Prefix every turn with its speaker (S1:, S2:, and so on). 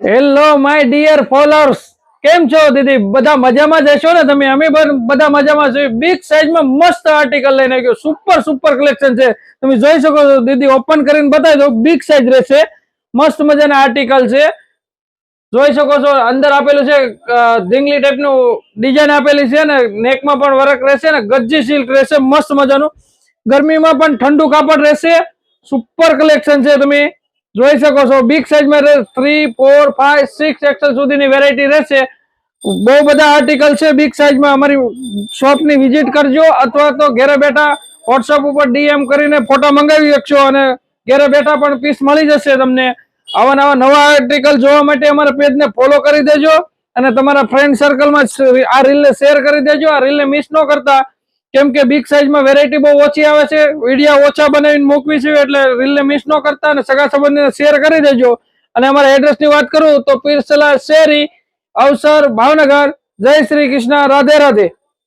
S1: Hello my dear followers, કેમ છો દીદી? બધા મજામાં જ હશો ને તમે? અમે પણ બધા મજામાં છીએ. બિગ સાઈઝમાં મસ્ત આર્ટિકલ લઈને આવ્યો, સુપર સુપર કલેક્શન છે. તમે જોઈ શકો છો. દીદી ઓપન કરીને બતાવી દો. બિગ સાઈઝ રહેશે, મસ્ત મજાના આર્ટિકલ છે. જોઈ શકો છો અંદર આપેલું છે ઢીંગલી ટાઈપનું ડિઝાઇન આપેલી છે ને નેકમાં પણ વર્ક રહેશે ને ગજ્જી સિલ્ક રહેશે, મસ્ત મજાનું. ગરમીમાં પણ ઠંડુ કાપડ રહેશે. સુપર કલેક્શન છે, તમે જોઈ શકો છો. બિગ સાઈઝમાં 3, 4, 5, 6 એક્સેલ સુધીની વેરાયટી રહેશે. બહુ બધા આર્ટિકલ છે બિગ સાઈઝમાં. અમારી શોપની વિઝિટ કરજો અથવા તો ઘરે બેઠા વોટ્સઅપ ઉપર ડીએમ કરીને ફોટા મંગાવી શકશો અને ઘરે બેઠા પણ પીસ મળી જશે તમને. આવા નવા આર્ટિકલ જોવા માટે અમારા પેજને ફોલો કરી દેજો અને તમારા ફ્રેન્ડ સર્કલમાં આ રીલને શેર કરી દેજો. આ રીલને મિસ ન કરતા, કેમ કે બિગ સાઈઝમાં વેરાયટી બહુ ઓછી આવે છે. વિડીયો ઓછા બનાવીને મૂકવી છે એટલે રીલને મિસ ન કરતા અને સગા સંબંધીને શેર કરી દેજો. અને અમારા એડ્રેસની વાત કરું તો પીરસલા શેરી, અવસર, ભાવનગર. જય શ્રી કૃષ્ણ, રાધે રાધે.